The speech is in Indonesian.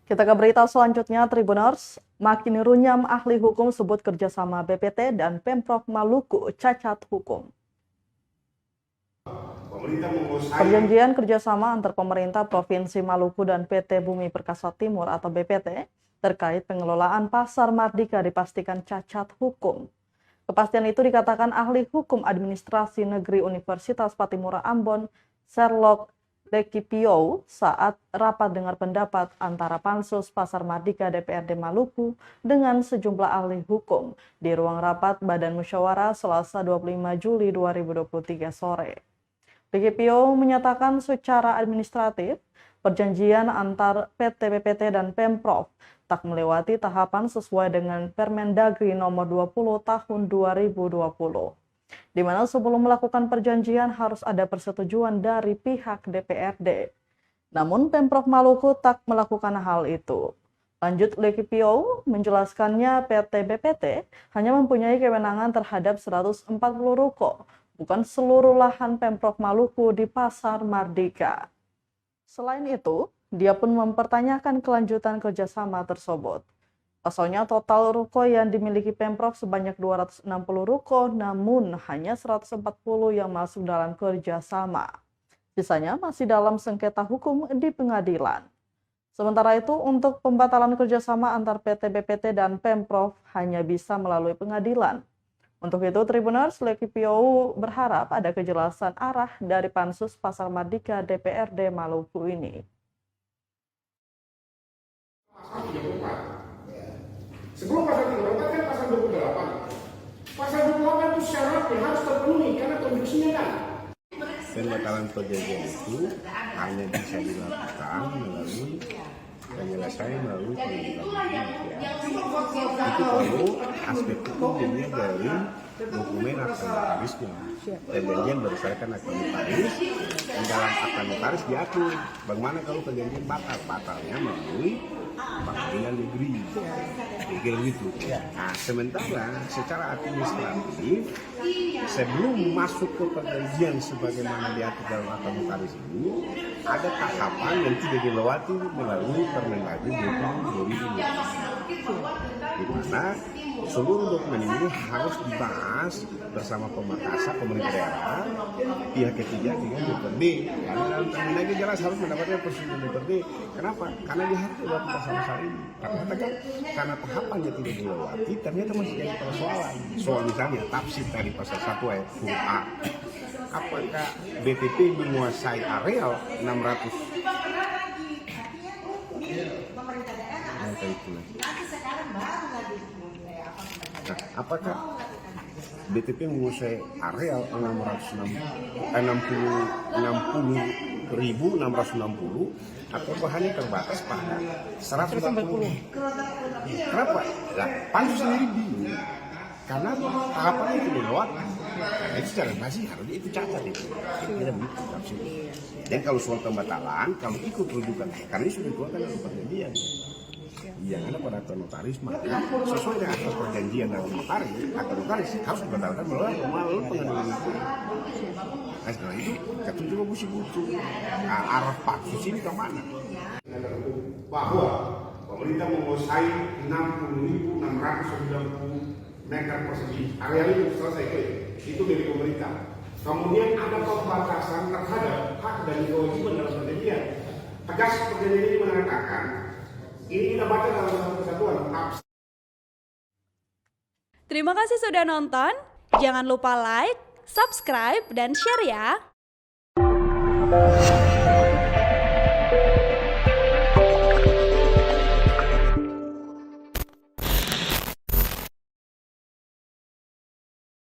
Kita ke berita selanjutnya, Tribuners. Makin runyam ahli hukum sebut kerjasama BPT dan Pemprov Maluku cacat hukum. Perjanjian kerjasama antar pemerintah Provinsi Maluku dan PT Bumi Perkasa Timur atau BPT terkait pengelolaan Pasar Mardika dipastikan cacat hukum. Kepastian itu dikatakan ahli hukum administrasi negeri Universitas Patimura Ambon, Sherlock Lekipio, saat rapat dengar pendapat antara Pansus Pasar Mardika DPRD Maluku dengan sejumlah ahli hukum di ruang rapat Badan Musyawarah Selasa 25 Juli 2023 sore. Lekipio menyatakan secara administratif, perjanjian antar PT BPT dan Pemprov tak melewati tahapan sesuai dengan Permendagri nomor 20 tahun 2020. Di mana sebelum melakukan perjanjian harus ada persetujuan dari pihak DPRD. Namun Pemprov Maluku tak melakukan hal itu. Lanjut Lekipio menjelaskannya PT BPT hanya mempunyai kewenangan terhadap 140 ruko, bukan seluruh lahan Pemprov Maluku di Pasar Mardika. Selain itu, dia pun mempertanyakan kelanjutan kerjasama tersebut. Pasalnya total ruko yang dimiliki Pemprov sebanyak 260 ruko, namun hanya 140 yang masuk dalam kerjasama. Sisanya masih dalam sengketa hukum di pengadilan. Sementara itu, untuk pembatalan kerjasama antar PT BPT dan Pemprov hanya bisa melalui pengadilan. Untuk itu, Tribuners, Lekipio berharap ada kejelasan arah dari Pansus Pasar Mardika DPRD Maluku ini. Sebelum pasal 34 kan pasal 28. Pasal 28 itu syaratnya harus terpenuhi karena konduksinya kan. Pembatalan perjanjian itu hanya bisa dilakukan melalui penyelesaian melalui pengadilan. Itu perlu aspek hukum dilihat dari dokumen akta notarisnya. Perjanjian berdasarkan akta notaris, dan dalam akta notaris diatur bagaimana kalau perjanjian batal. Batalnya melalui pengadilan negeri, kayak gitu. Nah, sementara secara administratif sebelum masuk ke perjanjian sebagaimana diatur dalam akta notaris ini, ada tahapan yang tidak dilewati melalui Permendagri 2020, di mana seluruh dokumen ini harus dibahas bersama pemerintah daerah, pihak ketiga dengan DPRD. Karena dalam Permendagri jelas harus mendapatkan persetujuan DPRD. Kenapa? Karena dia harus melakukan pasal-pasal ini. Karena tahapannya tidak dilewati, ternyata masih jadi persoalan. Soal misalnya tafsir dari pasal 1 ayat huruf A. Apakah BPT menguasai areal 600? Nah, apakah BTP menguasai areal 60.660 atau hanya terbatas pada 140? Kenapa? Nah, Pansus sendiri bingung. Karena tahapannya itu dilewati. Karena itu secara masih harusnya itu cacat itu. Tidak begitu tafsirnya. Dan kalau soal pembatalan, kalau ikut rujukan, karena ini sudah dikeluarkan dalam perjanjian. Yang ada pada akta notaris, maka sesuai dengan akta perjanjian dalam notaris, akta notaris harus dibatalkan melalui pengadilan negeri. Nah, setelah itu, kita juga mesti butuh arah Pansus ini kemana? Bahwa pemerintah menguasai 60.690 meter persegi. Area itu selesai itu dari pemerintah. Kemudian ada pembatasan terhadap hak dan kewajiban dalam perjanjian. Tegas perjanjian ini mengatakan ini kita baca dalam satu kesatuan. Terima kasih sudah nonton. Jangan lupa like, subscribe, dan share ya.